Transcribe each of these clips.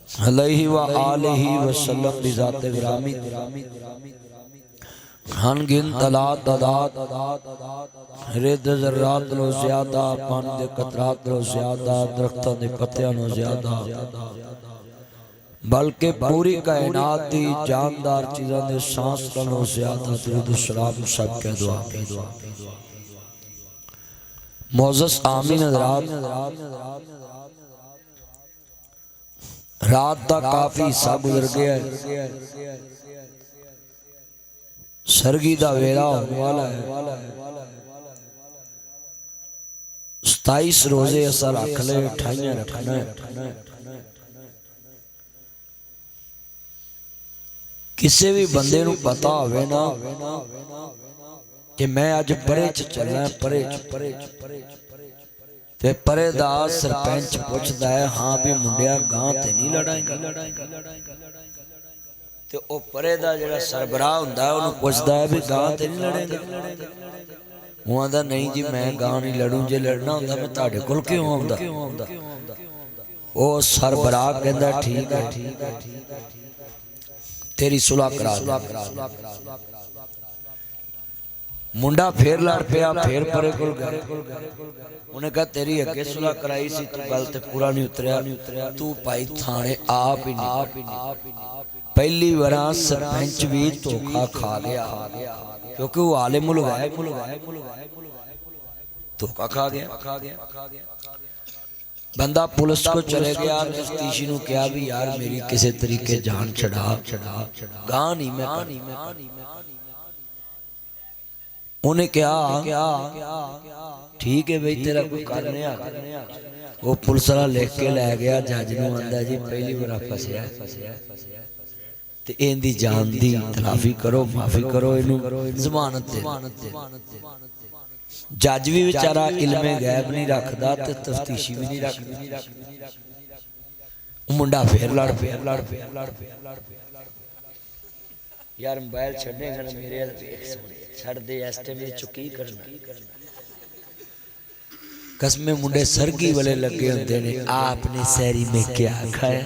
अलैहि व आलिहि वसल्लम बिज़ात गिरामी अनगिन तलात तदात रिद ज़र्रात लो ज़्यादा पानी दे कतरात लो ज़्यादा दरख्तां दे पत्तियां लो ज़्यादा बल्कि पूरी कायनात दी जानदार चीज़ां दे सांस लो ज़्यादा दुरूद सलाम सब के दुआ मोअज़्ज़ज़ आमीन हज़रात रात का काफी हिस्सा गुजर गया है। सरगी दा वेला होने वाला है। 27 रोजे असा रख ले, 28 रखना है। किसी भी बंदे नूं पता होवे ना कि मैं अज परे च चलना, परे ते परे दा सरपंच पुछदा है हाँ भी मुंडिया गां ते नहीं लड़ाएगा ते ओ परे दा जेड़ा सरबराह हुंदा है उहनूं पुछदा है भी गां ते नहीं लड़ेगा। वो आंदा नहीं जी मैं गां नहीं लड़ूं, जे लड़ना हुंदा मैं तुहाडे कोल क्यों आउंदा। ओ सरबराह कहंदा ठीक है तेरी सुलह करा दे। मुंडा फिर लड़ पिया, फिर परे कोल गया। उन्हें कहा तेरी अगे सुलह कराई सी, तू गल ते पूरा नहीं उतरिया, तू भाई थाने आप ही नहीं। पहली बार सरपंच भी धोखा खा गया क्योंकि वो आलिमुल गैब धोखा खा गया। बंदा पुलिस को चले गया, तफ्तीशी नूं कहा भी यार मेरी किसी तरीके जान छड़ा, गां नहीं मैं। उन्हें क्या ठीक है भाई तेरा कोई करने आ। वो पुलिस वाला लिख के लै गया जज नूं, आंदा जी पहली बार फसिया ते इहदी जान दी तलाफी करो, माफी करो, इहनूं जमानत दे। जज भी बेचारा इल्मे गैब नहीं रखदा ते तफ्तीशी भी नहीं रखदा। मुंडा फिर लड़ पिया। यार मोबाइल छड्डेगा ना मेरे छड़ दे, इस टाइम चुकी करना। कसमे मुंडे सरगी वाले लगे होंदे ने, आपने सहरी में क्या खाया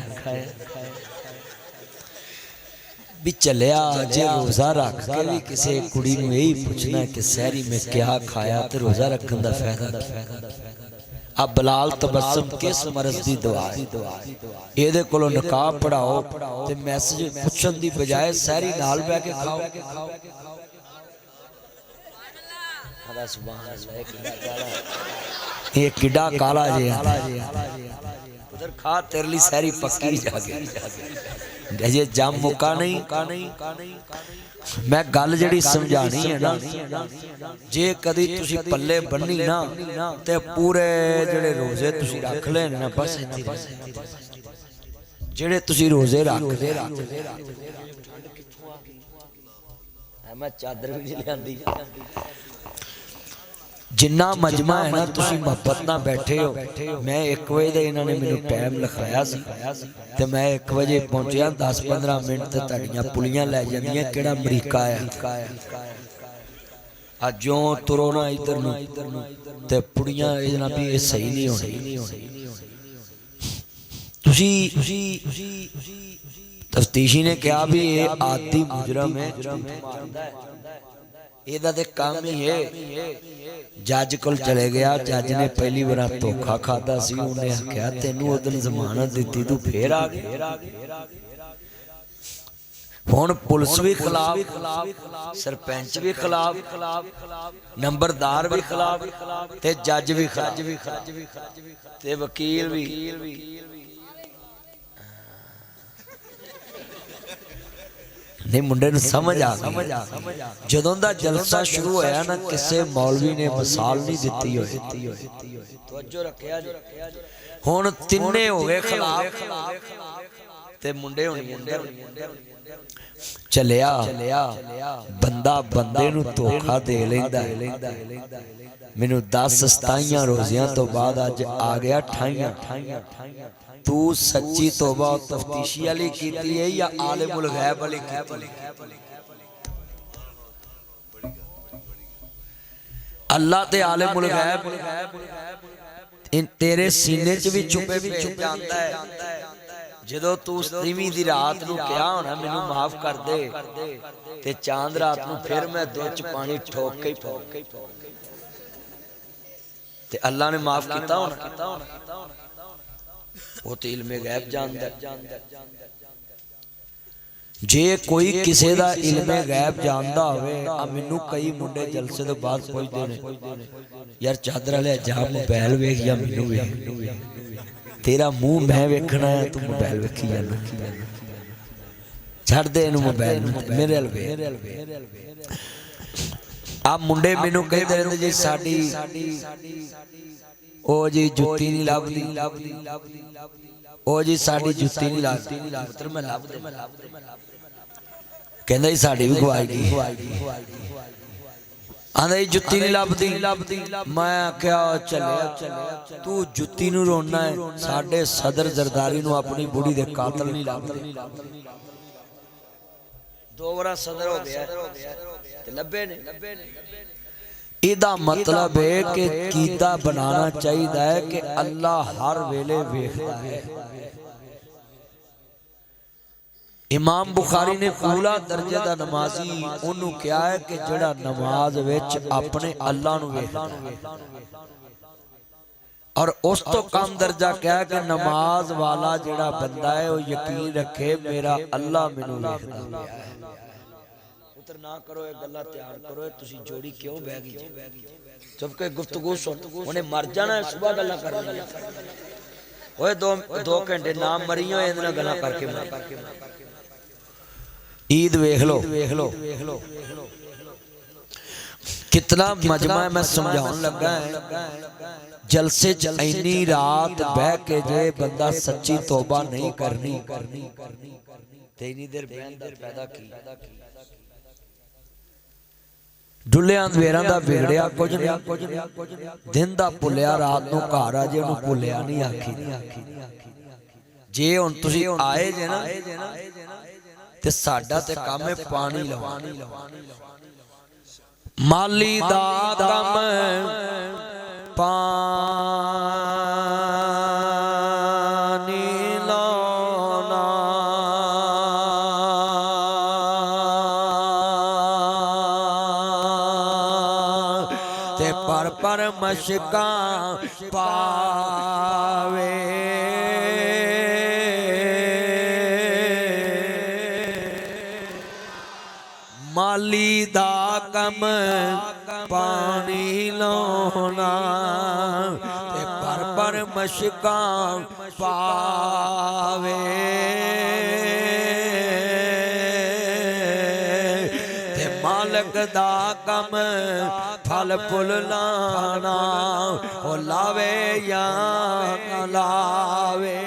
भी चलिया जे रोजा रख के भी किसी कुड़ी नूं यही पूछना कि सहरी में क्या खाया तो रोजा रखने का फायदा। अब बलाल तबस्सुम किस मरज की दवा है, ये कोलों नकाब पढ़ाओ ते मैसेज पूछण दी बजाय सहरी नाल बैठ के खाओ। ये किड्डा काला जे उधर खा तेरे लिए सहरी पक्की जाके अजे जम मुका नहीं। मैं गल जिहड़ी समझानी है ना, जे कदी तुसी पल्ले बन्नी ना ते पूरे जिहड़े रोजे तुसी रख लेने ना, बस जिहड़े तुसी रोजे रखदे मैं चादर भी नहीं लियांदी। जिन्ना मजमा है ना तुसी मुहब्बत ना बैठे हो। मैं 1 बजे का इन्होंने मैनू टाइम लिखाया तो मैं 1 बजे पहुंचया, 10-15 मिनट तो तुहाडियां पुलियां लै जांदियां किहड़ा अमरीका है। अजों तुरो ना इधर नूं ते पुड़ियां इहदे भी ये सही नहीं होनी। तुसी तफ्तीशी ने कहा भी ये आदि मुजरम है, ਇਹਦਾ ਤੇ काम ही है। जज को चले गया, जज ने पहली बार धोखा खाता सी, उन्हें आख्या तेनू उदन जमानत दी तू फिर आ गया। हुण पुलिस भी खिलाफ, सरपंच भी खिलाफ, नंबरदार भी खिलाफ ते जज भी खिलाफ ते वकील भी। नहीं मुंडे नूं समझ आ गई। जदों दा जलसा शुरू होया ना, किसी मौलवी ने मिसाल नहीं दिती होई। तवज्जो रखिया जी। हुण तिन्ने हो गए खिलाफ ते मुंडे होनी अंदर। चलिया बंदा बंदे नूं धोखा दे लैंदा। मैनू 10-27 रोजियां तो बाद अज आ गया 28। तू सच्ची तौबा तफ्तीशी वाली कीती है या आलिमुल गैब वाली कीती? अल्लाह ते आलिमुल गैब तेरे सीने च भी छुपे भी छुप जानता है ਜਦੋਂ ਤੂੰ 30ਵੀਂ ਦੀ ਰਾਤ ਨੂੰ ਕਿਹਾ ਹੋਣਾ ਮੈਨੂੰ ਮਾਫ ਕਰ ਦੇ, ਤੇ ਚਾਂਦ ਰਾਤ ਨੂੰ ਫਿਰ ਮੈਂ ਦੁੱਧ ਚ ਪਾਣੀ ਠੋਕ ਕੇ ਹੀ ਤੇ ਅੱਲਾ ने माफ किया होना। वो तो इल्मे गैब जानदा। जे कोई किसी दा इल्मे गैब जानदा होवे, आ मैनू कई मुंडे जलसे तो बाद पुछदे ने यार चादर वाले जा मोबाइल वेख या मैनू वेख, तेरा मुंह मैं वेखना है, तू मोबाइल वेखी जाना, छड़ दे इनू मोबाइल मेरे अल वेख। आ मुंडे मैनू कहते रहंदे जी साडी ओ जी जुत्ती नहीं लभदी, ओ जी साडी जुत्ती नहीं लभदी, पुत्र मैं लभदे कहंदा जी साडी भी गवाई गई, आंदा जी जुत्ती नहीं लभदी। मैं आख्या चलिया तू जुत्ती नूं रोना है, साडे सदर जरदारी नूं अपनी बुढ़ी दे कातल नहीं लभदे। दो बार सदर हो गया ते लभे ने। इहदा मतलब है कि कीदा बनाना चाहिए है कि अल्लाह हर वेले वेखदा है। इमाम बुखारी ने कूला दर्जे दा नमाजी उन्होंने कहा है कि जिहड़ा नमाज विच अपने अल्लाह नूं वेखदा है, और उस तो कम दर्जा क्या है कि नमाज वाला जिहड़ा बंदा है वो यकीन रखे मेरा अल्लाह मैनू वेखदा है। पुत्र ना करो ये गल्लां तैयार करो, तुसी जोड़ी क्यों बह गई चुप के गुफ्तगू सुन, उन्हें मर जाना है, सुबह गल्लां करनी ओए दो घंटे ना मरियो इहदे नाल गल्लां करके ईद वेख लो कितना मजमा है। मैं समझाउण लगा है जलसे च इन्नी रात बह के जे बंदा सच्ची तौबा नहीं करनी ते इन्नी देर पैदा की डुलिया अंधेरा दा बिगड़िया कुछ नहीं, दिन दा भुलिया रात नूं घर आ जे उहनूं भुलिया नहीं आखी। जे हुण तुसीं आए जे ना ते साडा ते काम है पानी लवाना, माली दा कम पानी लाना, ते पर मशकां पावे माली दा कम पानी लाना, ते पर मशकां पावे ते मालक दा कम फल फुल लाना, ओ लावे या न लावे।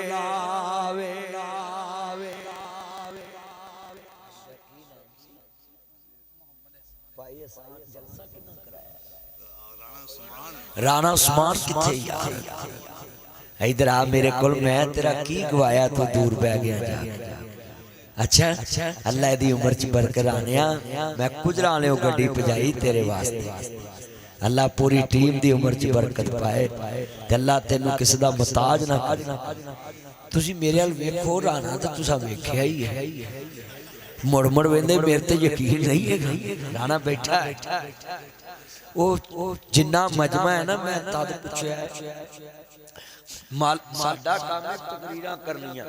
राणा उस्मान किथे यार, इधर आ मेरे कोल, मैं तेरा की गवाया तू दूर बह गया जा। अच्छा अल्लाह दी उम्र च बरकत आनिया, मैं कुजरा वाले गड्डी भजाई तेरे वास्ते, अल्लाह पूरी टीम दी उम्र च बरकत पाए ते अल्लाह तेनू किसी दा मुताज ना करे। तुसी मेरे अल वेखो राणा ते तुसा वेखिया ही है, मुड़ मुड़ वेंदे मेरे ते यकीन नहीं है। राणा बैठा है वो जिन्ना मजमा है ना, मैं तद पुछया साडा काम है तकरीरां करनियां,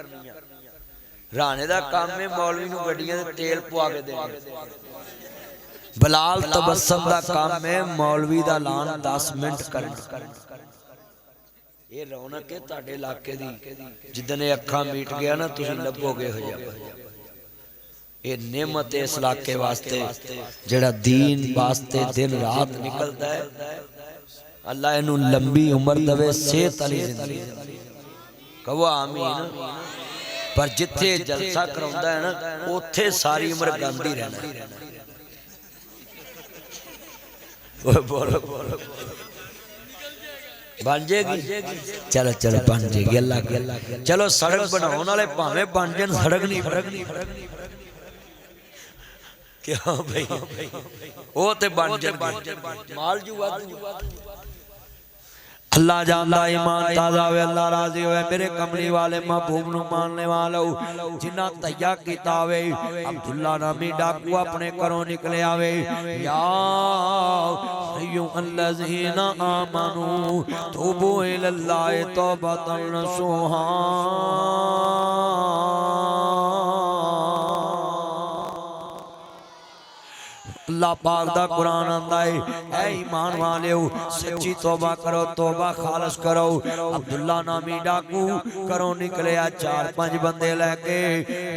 राणे दा काम है मौलवी नूं गड्डियां ते तेल पवा के देना, बलाल तबस्सम दा काम है मौलवी दा ऐलान 10 मिनट करना। ये रौनक है तुहाडे इलाके दी, जिद्दन ये अखां मीट गया ना तुसीं लभोगे हो जा। ये नेमत है इस इलाके वास्ते जेड़ा दीन वास्ते दिन रात निकलता है। अल्लाह इनू लंबी उम्र दवे, सेहत वाली जिंदगी, कहो आमीन। पर जिथे जलसा कराउंदा है ना उथे सारी उम्र गांधी रहना। बोलो बन जाएगी, चलो चलो बन जाएगी अल्लाह। चलो सड़क बनाने वाले भावे बन जान, सड़क नहीं क्या भाई वो ते बन जाए माल जू अल्लाह जानदा ईमान ताज़ा होवे, अल्लाह राजी होवे। मेरे कमली वाले महबूब नू मानने वालो जिन्ना तैया कीता होवे। अब्दुल्ला नामी डाकू अपने घरों निकले आवे। या अय्युहल्लज़ीना आमनू तूबू इलल्लाहि तौबतन नसूहा। अल्लाह पाक दा कुरान आंदा है, ऐ ईमान वालेओ सच्ची तौबा करो, तौबा खालस करो। अब्दुल्ला नामी डाकू घरों निकलिया 4-5 बंदे लैके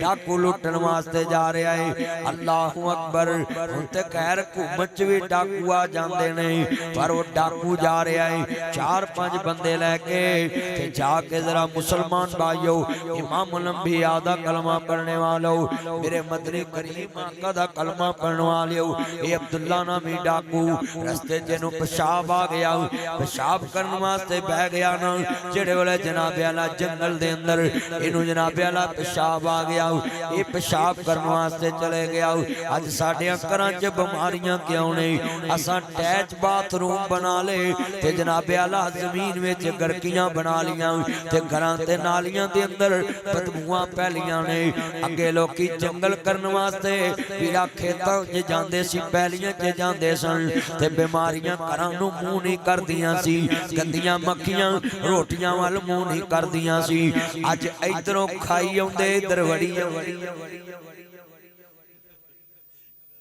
डाकू लुटन वास्ते जा रहा है। अल्लाहू अकबर। हुण ते खैर हुकूमत च भी डाकू आ जांदे ने, पर वो डाकू जा रहा है 4-5 बंदे लैके ते जाके जरा मुसलमान भाइयों इमाम अंबिया दा कलमा पढ़ने वालों, मेरे मदनी करीम आका दा कलमा पढ़ने वालों, ये अब्दुल्ला नामी डाकू रस्ते जेनू पेशाब आ गया, पेशाब करने वास्ते बह गया ना। जेड़े वेले जनाबे आला जंगल दे अंदर इनू जनाबे आला पेशाब आ गया, ये पेशाब करने वास्ते चले गया। अज साडे घरां च बीमारियां क्यों नहीं? असां अटैच बाथरूम बना ले ते जनाबे आला जमीन विच गरकियां बना लियां ते घरां ते नालियां दे अंदर बदबूआं फैलियां ने। अगे लोकी जंगल करने वास्ते पीड़ा खेतां च जांदे सी, पैलियां च जांदे सन ते बीमारियां घरां नूं मूंह नहीं करदियां सी, गंदियां मक्खियां रोटियां वल मूंह नहीं करदियां सी। अज इधरों खाई आउंदे इधर वड़ी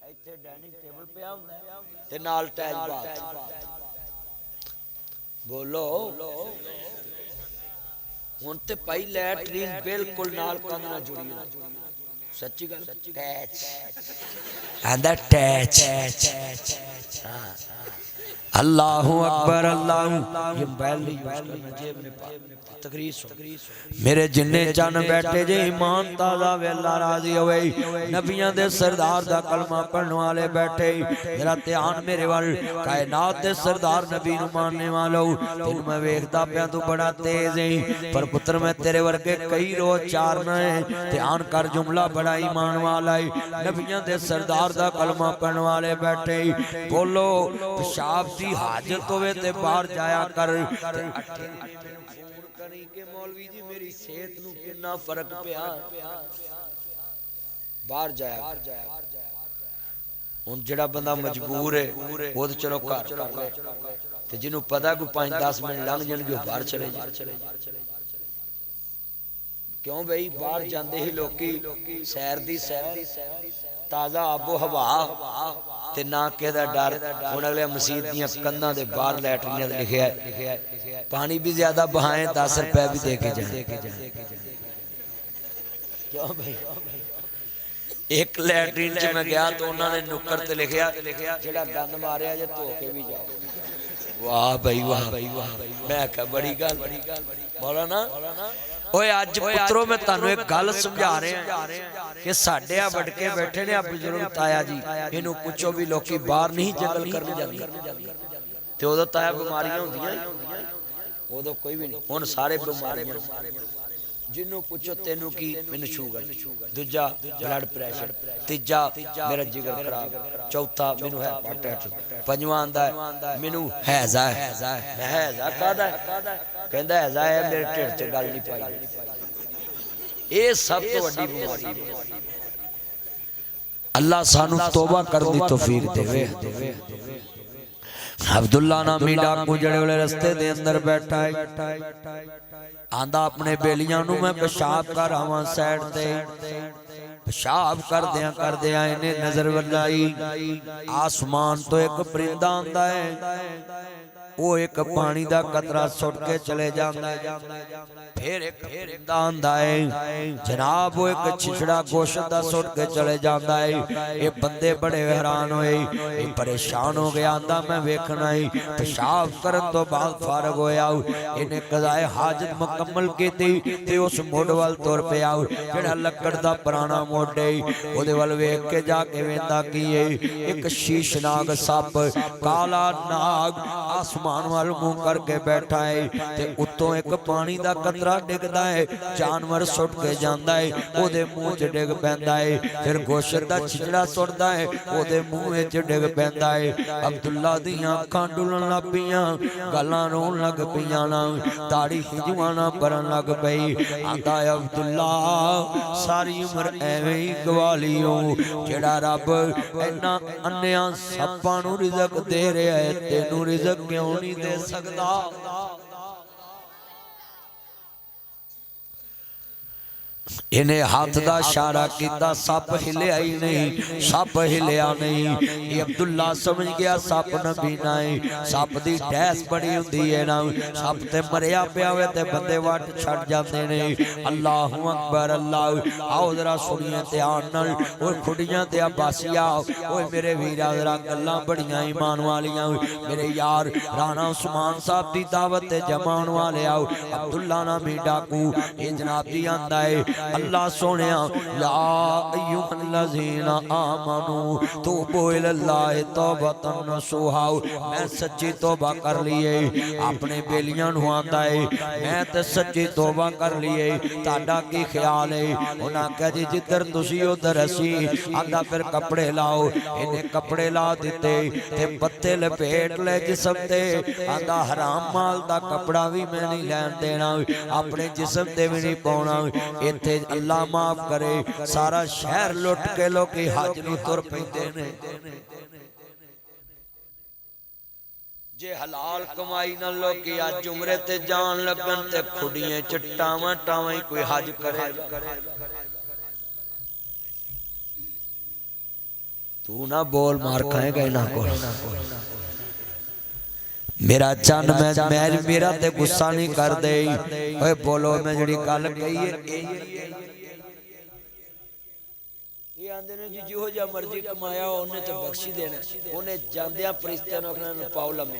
इत्थे डाइनिंग टेबल पिया हुंदा ते नाल टैच बात। बोलो हुण ते भाई लैटरीन बिल्कुल नाल कंध नाल जुड़ी हुई। सच्ची गल टैच आंदा टैच। अल्लाहु अकबर। अल्लाह ये बैल जेब में तकरीर सुन। मेरे जिन्ने चन बैठे जे ईमान ताज़ा वे अल्लाह राजी होवे। नबियां दे सरदार दा कलमा पढ़ने वाले बैठे, जरा ध्यान मेरे वाल। कायनात दे सरदार नबी नू मानने वालों, तेन मैं वेखदा पिया तू बड़ा तेज है, पर पुत्र मैं तेरे वर्गे कई रोज चारना है। ध्यान कर जुमला बड़ा ईमान वाला है। नबियां दे सरदार दा कलमा पढ़ने वाले बैठे। बोलो पेशाब दी हाजत होवे ते बाहर जाया कर। के मौलवी जी मेरी सेहत नूं कितना फर्क पिया, बाहर जाया। हुण जेड़ा बंदा मजबूर है वो तो चलो घर कर ले, ते जिन्हों पता कोई 5-10 मिनट लंघ जाणगे बाहर चले जाए। क्यों भाई बाहर जाते ही लोकी सैर दी ताज़ा आबो हवा ते ना किहदा डर। हुण अगले मसीत दीआं कंधां दे बाहर लैटरीन लिखिआ पानी भी ज्यादा बहाएं 10 रुपए भी दे के जाए। क्यों भाई एक लैटरीन च मैं गया तो उन्होंने नुक्कड़ ते लिखिआ जेड़ा गंद मारिया जे धो के भी जाओ। वाह भाई वाह भाई वाह। मैं कहा बड़ी गल बोलो ना। ओए अज पुत्रो मैं तुहानू एक गल समझा रहा कि साडे आ वडके बैठे ने बुजुर्ग ताया जी, इनू पूछो भी लोकी बाहर नहीं जंगल करने जांदे ते उदों ताया बीमारियां होंदियां, उदों कोई भी नहीं। हुण सारे बीमारियां, जिन्हों पूछो तेनू की, मैनू शुगर, दूजा ब्लड प्रैशर, तीजा मेरा जिगर खराब, चौथा मैनू हैपाटाइटिस, पंजवां आंदा मैनू हैजा है। मैं हैजा काहदा है? कहंदा हैजा है मेरे ढिड च गल नहीं पाई। ये सब तो वड्डी बीमारी है। अल्लाह सानू तौबा करने दी तौफीक देवे। अब्दुल्ला नामी डाकू जड़े वाले रस्ते दे अंदर बैठा है, आंदा अपने बेलियां नू मैं पेशाब कर आवां साइड ते। पेशाब करदियां इन्हें नजर वल्लाई, आसमान तो एक परिंदा आंदा है, वो एक पानी दा कतरा सुट के चले जांदा है। फिर एक परिंदा आंदा है जनाब, वो एक छिछड़ा गोश्त दा सुट के चले जांदा है। ये बंदे बड़े हैरान होए, परेशान हो गया। आंदा मैं वेखना ही पेशाब करन तो बाद फारग होया, इन्हें कज़ाए हाजत मुकम्मल कीती ते उस मोड़ वाल तुर पिया जेड़ा लक्कड़ दा पुराना मोड़ है। ओदे वाल वेख के जाके वेंदा की एक शीशनाग सप, काला नाग आसमान आसमान वाल मुंह करके बैठा है ते उत्तों एक पानी दा कतरा डिगदा है जानवर सुट के जांदा है ओदे मुंह च डिग पैंदा है फिर गोशत दा छिजड़ा सुटदा है ओदे मुंह विच डिग पैंदा है अब्दुल्ला दियां अखां डुलन लग पियां गल्लां रोन लग पियां ना ताड़ी हिजवाना भरन लग पई आंदा अब्दुल्ला सारी उम्र एवें ही गवा लियो जेड़ा रब इन्ना अन्नियां सप्पां नूं रिज़क दे रहा है तेनू रिज़क क्यों नहीं दे सकदा इन्हें हाथ का इशारा किया सप हिलिया ही नहीं सप हिलिया नहीं ये अब्दुल्ला समझ गया सप नबी ना है सप की डैस बड़ी होंदी है ना सप ते मरिया पिया होवे ते बंदे वट छड़ जाते ने अल्लाह अकबर अल्लाह आओ जरा सुनिए ध्यान नाल ओए खुड़ियां ते अब्बासिया ओए मेरे वीरा जरा गल्लां बड़ियां ईमान वालियां मेरे यार राणा उस्मान साहब की दावत ते जमान वाले आओ अब्दुल्ला नामी डाकू ये जनाब जी आंदा है अल्लाह सोने या अय्युहल्लज़ीना आमनू तूबू इलल्लाहि तौबतन नसूहा मैं सच्ची तौबा कर लिए अपने बेलियां नूं आंदा है मैं ते सच्ची तौबा कर लिए ताड़ा की ख्याल है उन्हां कहा जी जिधर तुसी उधर असी आंदा फिर कपड़े लाओ इन्हें कपड़े ला दिते ते पत्ते लपेट ले जिस्म ते आंदा हराम माल दा कपड़ा भी मैं नहीं लैन देना अपने जिस्म ते भी नहीं पाउणा इत्थे अल्लाह माफ करे सारा शहर लुट के लोग हज नूं तुर पैंदे ने जे हलाल कमाई ना लोग अज उमरे ते जान लगन ते खुड़ियां च टावां टावां ही कोई हज करे तू ना बोल मार खाएगा इन्हां कोल मेरा चन मैं मेरा ते गुस्सा नहीं कर दे ओए बोलो मैं जिहड़ी गल कही है ये आंदे ने जी जिहो जिहा मर्जी कमाया उन्हें ते बख्शी देना उन्हें जांदियां फरिश्तियां नूं आखना पाओ लम्मे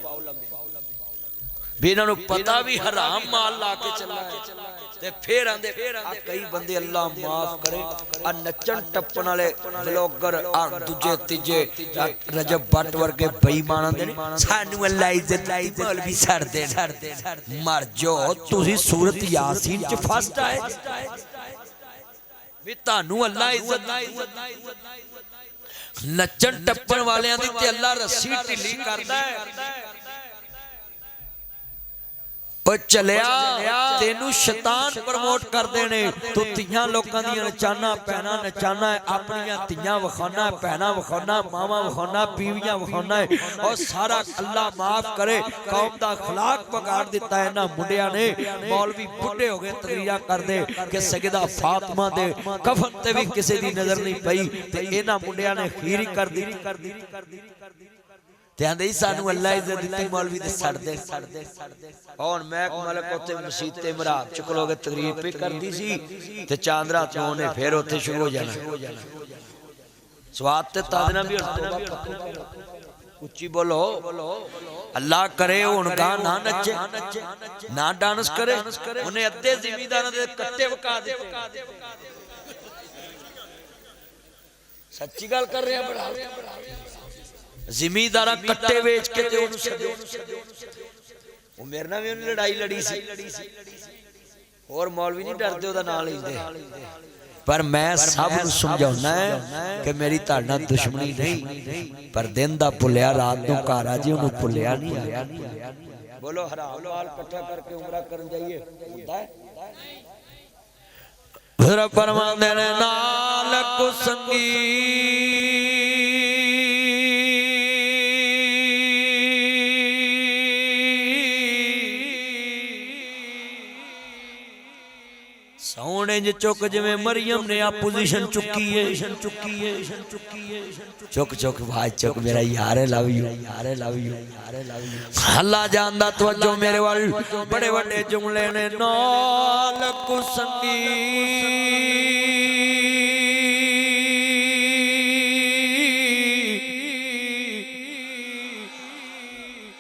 भी इन्हां नूं पता भी हराम माल ला के चला ते फिर आंदे कई बंदे अल्लाह माफ करे आ नचन टप्पन वाले ब्लॉगर आ दूजे तीजे रजब भट्ट वर्गे बेईमान आंदे ने सानू अल्लाह इज्जत मौलवी छड़ दे मर जाओ तुसी सूरत यासीन च फस्ट आए भी तानू अल्लाह इज्जत नचन टप्पन वालियां दी ते अल्लाह रस्सी ढिली करदा है चलिया तेनू शैतान प्रमोट करते ने तू तियां लोकां दी नचाना पैना नचाना है अपनियां तियां वखाना है पैना वखाना मावा वखाना बीवियां वखाना है और सारा अल्लाह माफ करे कौम दा अखलाक बगाड़ दिता है ना मुंडिया ने मौलवी बुढ़े हो गए तकरीरा कर दे कि सैयदा फातिमा दे कफन ते भी किसी दी नजर नहीं पई ते इन्हां मुंडिया ने खीर ही कर दी सानू अल्लाह इज्जत दी मौलवी दे सड़ दे और मैं मलक उत्ते मसीत ते मराब च खलोगे तकरीर पे करदी सी ते चांदरा तो ने फिर उत्थे शुरू हो जाना स्वाद ते तादना भी उच्ची बोलो अल्लाह करे हुण गा ना नचे ना डांस करे उन्हें अद्धे जिमीदारां दे कट्टे वका दिते सच्ची गल कर रहे हैं बड़ा जिमीदारा कट्टे बेच के ते ओनु सदे वो मेरे नाल भी लड़ाई लड़ी सी और मौलवी नहीं डरदे ओदा नाम लेंदे पर मैं सब नूं समझाउना है कि मेरी ताड़ नाल दुश्मनी नहीं पर दिन दा भुलिया रात नूं घर आ जी ओनु भुलिया नहीं बोलो हराम माल इकट्ठा करके उमरा करन जाइए हुंदा है फिर फरमांदे ने नाल कुसंगी सोने ज चुक जिवें मरियम ने आ पोजीशन चुकी है चुक चुक भाई चुक मेरा यार लव यू अल्लाह जानदा तवज्जो मेरे वाल बड़े बड़े जुमले ने नाल कुसंगी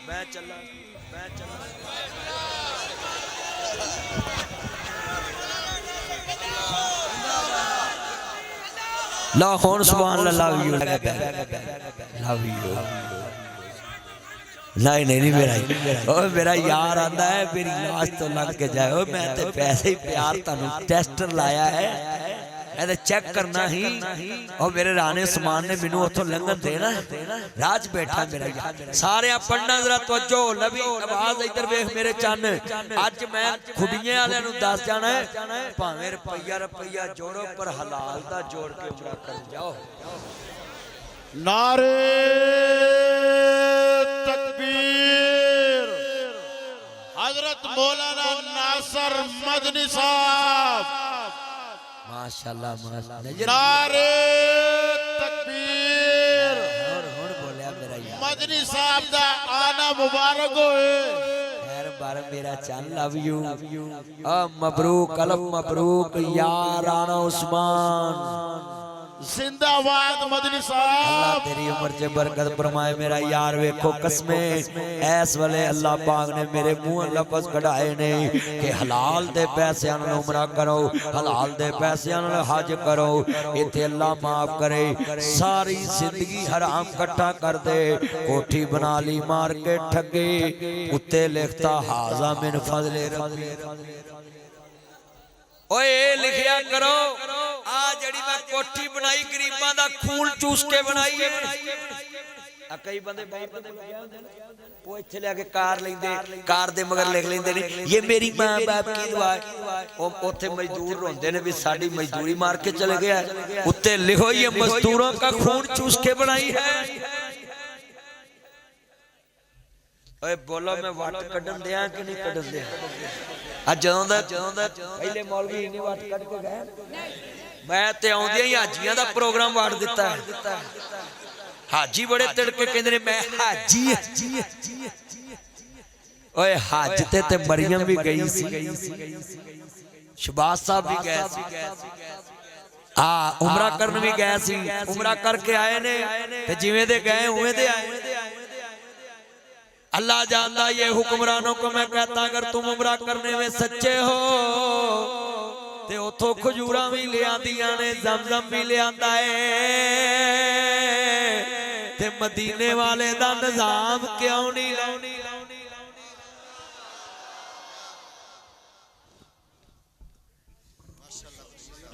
मैं चला लाहौर सुभान अल्लाह लव यू नहीं नहीं नहीं मेरा ओ मेरा यार आंदा है मेरी लाश तो लग के जाए। ओ मैं ते पैसे ही प्यार तानू टेस्टर लाया है मैं चेक करना ही। और मेरे राणे समान ने मैनू उथों लंघन देना राज बैठा मेरा यार। सारे पढ़ना जरा तवज्जो लवी आवाज इधर वेख मेरे चन। अज मैं खुडिये वाले नू दस जाना है भावें रुपया रुपया जोड़ो पर हलाल दा जोड़ के उमरा कर जाओ। नारे तकबीर हजरत मौलाना नासर मदनी साहब माशाल्लाह माशाल्लाह। नारे तकबीर बोलिया मेरा यार मदनी साहब दा आना मुबारक होए। खैर बार मेरा चन लव यू मबरूक अलफ मबरूक या राणा उस्मान जिंदाबाद मदनी साहब। अल्लाह तेरी उम्र च बरकत फरमाए मेरा यार। वेखो कसमे ऐस वाले अल्लाह पाक ने मेरे मुंह लफ्ज कढ़ाए ने कि हलाल दे पैसे नाल उमरा करो हलाल दे पैसे नाल हज करो। इथे अल्लाह माफ करे सारी जिंदगी हराम कट्ठा कर दे। कोठी बना ली मार के ठगे उत्ते लिखता हाजा मिन फजले रब्बी। ओए लिखिया करो आ जड़ी मैं कोठी बनाई गरीबां दा खून चूस के बनाई है। कई बंदे वो इत्थे लेके कार लेंदे कार दे मगर लिख लेंदे ने ये मेरी मां बाप की दुआ है। ओ ओथे मजदूर रोंदे ने भी साडी मजदूरी मार के चले गया। उत्ते लिखो ये मजदूरों का खून चूस के बनाई है। ओए बोलो मैं वाट कढन दिया कि नहीं कढन दिया। ਜਦੋਂ ਦਾ ਪਹਿਲੇ ਮੌਲਵੀ ਇੰਨੀ ਵਾਟ ਕੱਢ ਕੇ ਗਏ ਮੈਂ ਤੇ ਆਉਂਦੀਆਂ ਹੀ ਹਾਜੀਆਂ ਦਾ ਪ੍ਰੋਗਰਾਮ ਵਾੜ ਦਿੱਤਾ। ਹਾਜੀ ਬੜੇ ਤੜਕੇ ਕਹਿੰਦੇ ਨੇ ਮੈਂ ਹਾਜੀ ਓਏ ਹੱਜ ਤੇ ਮਰੀਮ ਵੀ ਗਈ ਸੀ ਸ਼ਬਾਜ਼ ਸਾਹਿਬ ਵੀ ਗਏ ਸੀ ਉਮਰਾ ਕਰਨ ਵੀ ਗਏ ਸੀ। ਉਮਰਾ ਕਰਕੇ ਆਏ ਨੇ ਤੇ ਜਿਵੇਂ ਦੇ ਗਏ ਉਵੇਂ ਦੇ ਆਏ। अल्लाह जानता ये हुक्मरानों को मैं कहता अगर तुम उमरा करने में सच्चे हो ते उथों खजूरा भी ले आंदियां ने जमजम भी ले आंदा है ते मदीने वाले दा निजाम क्यों नहीं लाउनी।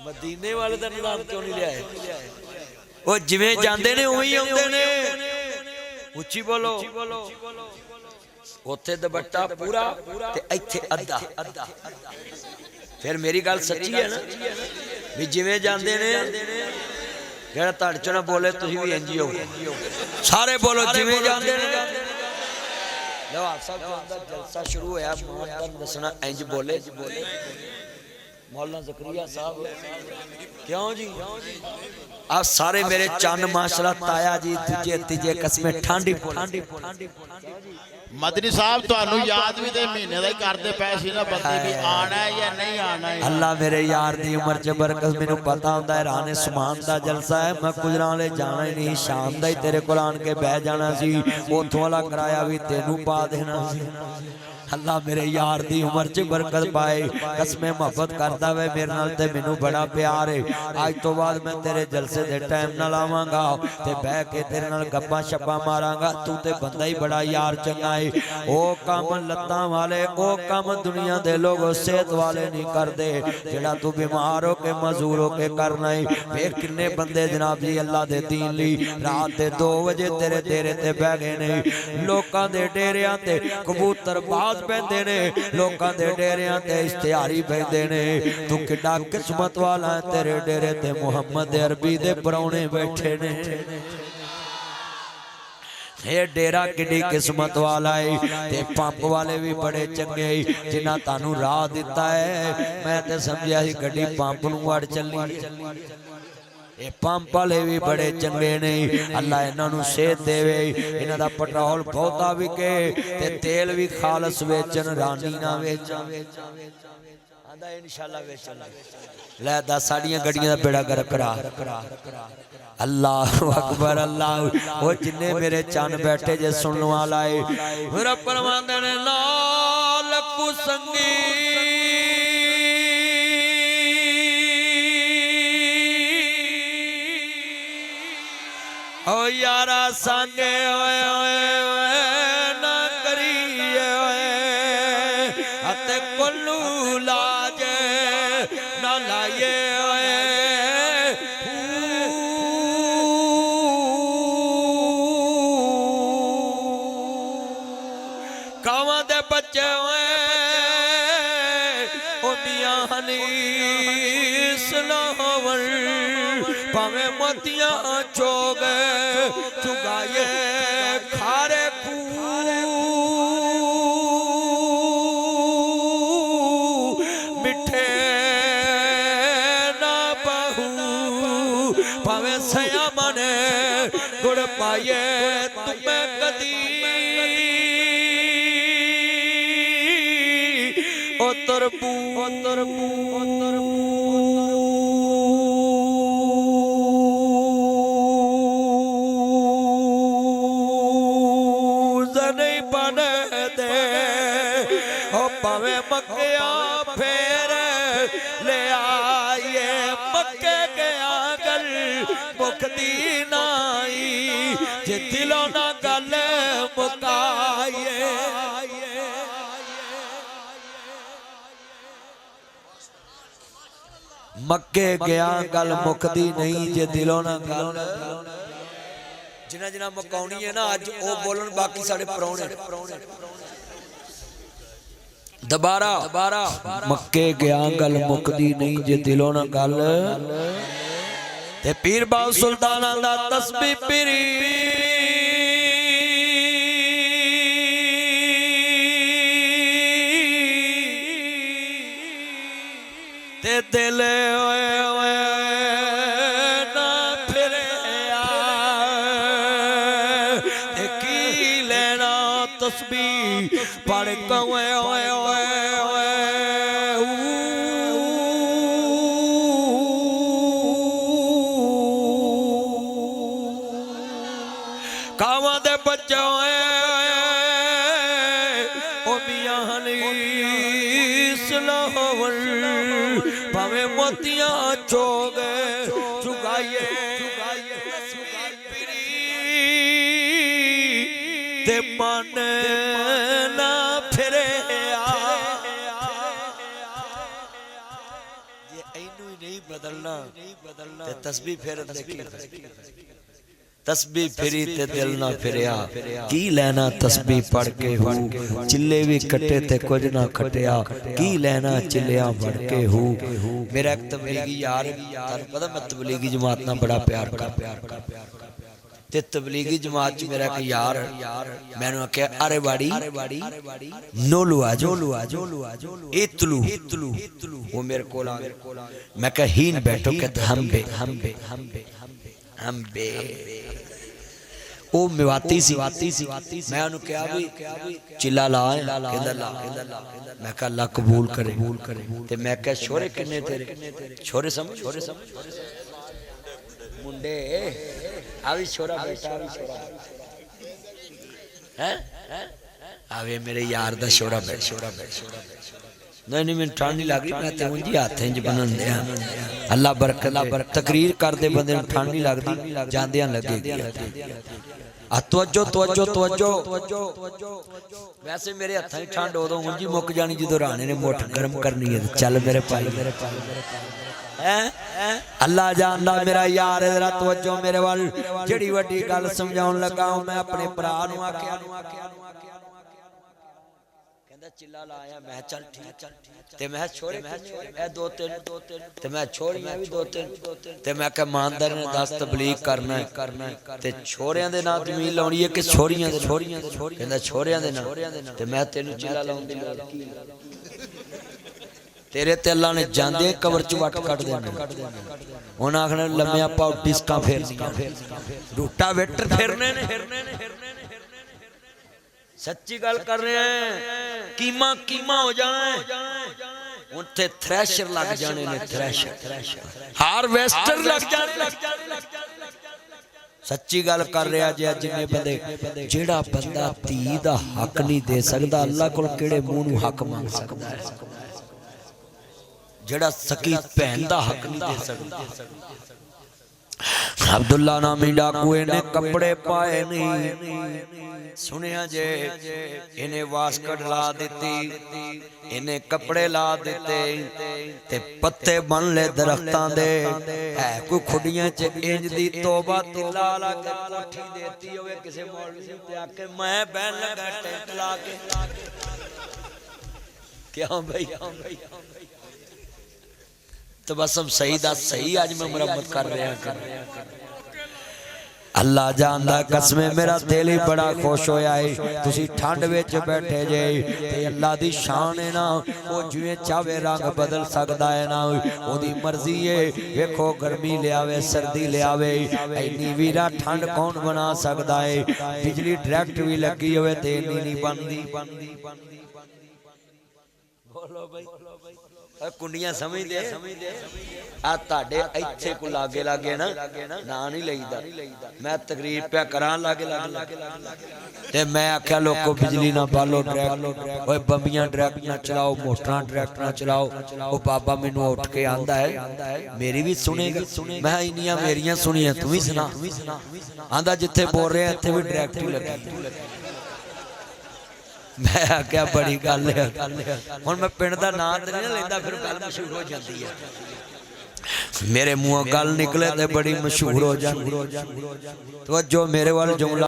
मदीने वाले दा निजाम क्यों नहीं लिया। वो जिवें जांदे ने उवें ही आउंदे ने। उच्ची बोलो उत्थे दुपट्टा पूरा ते इत्थे अद्धा। फिर मेरी गल सच्ची है ना भी जिवें जांदे ने जेड़ा तड़ च ना बोले तुसीं भी इंज ही हो सारे बोलो जिवें जांदे ने। लवाल साहब दा जलसा शुरू होया मोहम्मद दसना इंज बोले मौलाना ज़करिया साहब क्यों जी आप सारे मेरे चंद माशाल्लाह ताया जी तुझे तीजे कसमें ठांडी मदनी साहब तुहानू याद भी ते महीने दा ही करदे पए सी ना बंदे भी आना है या नहीं आना है। अल्लाह मेरे यार दी उम्र च बरकत मैनू पता हुंदा है राणे सुमान दा जलसा है मैं गुजरां वाले जाना ही नहीं शाम दा ही तेरे कोल आन के बह जाना सी उथों वाला किराया भी तेनू पा देना सी। अल्लाह मेरे यार दी उम्र च बरकत पाए कसमें मोहब्बत करदा वे मेरे नाल ते मैनू बड़ा प्यार है। आज तो बाद मैं तेरे जलसे दे टाइम नाल आवांगा ते बह के तेरे नाल गप्पां शप्पां मारांगा। तू ते बंदा ही बड़ा यार चंगा है। ओ काम लत्तां वाले ओ काम दुनिया दे लोग सेहत वाले नहीं करदे जेड़ा तू बीमार हो के मजूर हो के करना है। फिर किन्ने बंदे जनाब जी अल्लाह दे दीन लई रात दे 2 बजे तेरे डेरे ते बह गए ने। लोकां दे डेरियां ते कबूतर पैंदे ने लोकां दे डेरियां ते इश्तिहारी पैंदे ने। तू किड्डा किस्मत वाला है तेरे डेरे ते मुहम्मद अरबी दे परौणे बैठे ने। ये डेरा किड्डी किस्मत वाला है ते पंप वाले भी बड़े चंगे जिन्हां तानू राह दिता है। मैं ते समझिया सी गड्डी पंप नूं वड़ चली ये पंप वाले भी बड़े चंगे ने। अल्लाह इन्हां नूं सेहत देवे इन्हां दा पेट्रोल बहुता विके ते तेल भी खालस वेचन रानी ना वेचन आंदा इंशाअल्लाह वेचन लै दस साड़ियां गड्डियां दा बेड़ा गर्क करा। अल्लाह अकबर अल्लाह वो जिन्ने मेरे चन बैठे जे सुनने वाला है मेरा परमानंद ने नाल कुसंगी ओ यारा संगे ओए ओए ओए ना भावे मोतियां चोग चुगाए खारे कू मिठे ना बहू भावे सया मने गुड़ पाए तुम्हें कदी तरबू नहीं बन दे ओ पावे मक्या फेर ले आए मक्के गया गल मुकदी नाई जे दिलों ना गल मुकाए मक्के गया गल मुकदी नहीं जे दिलों ना गल जिन्ना जिन्ना मुकाउनी है ना अज ओ बोलन बाकी साडे परौणे दोबारा मक्के गया गल मुकदी नहीं जे दिलों ना गल ते पीर बाबू सुल्ताना दा तस्बीह पीरी ते दिल ना फिरे ते की लेना तस्बीह पढ़ कवे कावा दे बच्चा ओ मियां हनीस लाहौर भावे मोतियां चोग चुगाए ते मन ना फिरे ये ऐनू ही नहीं बदलना ते तस्बीह फिर देखी तस्बीह फिरी ते दिल ना फिरिया की लेना तस्बीह पढ़ के हो चिल्ले भी कटे ते कुछ ना खटिया की लेना चिल्लिया पढ़ के हो मेरा एक तबलीगी यार तानू पता मैं तबलीगी जमात ना बड़ा प्यार करदा ते तबलीगी जमात च मेरा एक यार मैनू आख्या अरे बाड़ी नोलू आजो इतलू वो मेरे कोल आ मैं कहा हीन बैठो कहते हम बे ओ मिवाती सी मैं उन्हें कहा भी चिल्ला ला मैं कहा अल्लाह कबूल करे ते मैं कहा छोरे किन्ने तेरे छोरे समझ मुंडे आवी छोरा बेटा हैं आवे मेरे यार दा छोरा बेटा नहीं मैं ठंड नहीं लग रही मैं ते उंजी हाथें च बनन दिया अल्लाह बरकत तकरीर करदे बंदे नूं ठंड नहीं लगदी जांदियां लगेगी तवज्जो वैसे मेरे हत्थां च ठंड उदों उंजी मुक जानी जदों राणे ने मुठ गर्म करनी है चल मेरे भाई अल्लाह जानदा मेरा यार जरा तवज्जो मेरे वाल जड़ी वड्डी गल समझाउण लगा मैं अपने भरा नूं आख्या चिल्ला लाया मैं चल ठीक ते मैं छोरे ए दो तीन ते मैं छोरियां भी दो तीन ते मैं कह ईमानदार ने 10 तबलीग करना है ते छोरियां दे नाम जमीन लाउणी है कि छोरियां दे कहंदा छोरियां दे नाम ते मैं तेनू चिल्ला लाउण दी लोड़ की तेरे ते अल्लाह ने जांदे कबर च वट कट देना उन्हां आखना लम्मिया पाओ डिस्कां फेरनियां रूटा वेटर फेरने ने सच्ची गल कर रहे हैं कीमा हो जाए उनते थ्रैशर लग जाने ने थ्रैशर हार्वेस्टर लग जाने सच्ची गल कर रहा जे जिन्ने बंदे जेड़ा बंदा धी दा हक नहीं दे सकदा अल्लाह कोल केड़े मुंह नूं हक मंग सकदा है जेड़ा सकी भैन दा हक नहीं दे सकदा अब्दुल्ला नामी डाकू ने कपड़े पाए नहीं सुनिया जे इन्हें वास्कट ला दी इन्हें कपड़े ला दिते ते पत्ते बन ले दरख्तां दे है कोई खुडियां च इंज दी तौबा तिला ला के कोठी देती होवे किसे मौलवी ते आके मैं बहन लगा टेंट ला के क्या भाई तबस्सुम सही दा सही अज मैं मुरम्मत कर रहा अल्लाह जानदा कसमे मेरा दिल ही बड़ा खुश होया है तुसी ठंड विच बैठे जे ते अल्लाह दी शान है ना वो जिवें चाहे रंग बदल सकदा है ना ओदी मर्जी है वेखो गर्मी ले आवे सर्दी ले आवे इन्नी वीरा ठंड कौन बना सकदा है बिजली डायरेक्ट भी लगी होवे ते इन्नी नहीं बनदी बोलो भाई कुंडियां समझदे आ ताडे इत्थे को लागे लागे ना ना नहीं लईदा मैं तकरीर पे करां लागे लागे ते मैं आख्या लोको बिजली ना बालो डायरेक्ट ओए बंबियां डायरेक्ट ना चलाओ मोटरां डायरेक्ट ना चलाओ ओ बाबा मैनू उठ के आंदा है मेरी भी सुनेगा मैं इन्नियां मेरियां सुनियां तू भी सुना आंदा जिथे बोल रहे इत्थे भी डायरेक्ट ही लगी मैं आख्या बड़ी गल है हुण मैं पिंड दा नाम ते नहीं लैंदा फिर गल मशहूर हो जाती है मेरे मुंहों गल निकले ते बड़ी मशहूर हो जाती तो जो मेरे वाल जुमला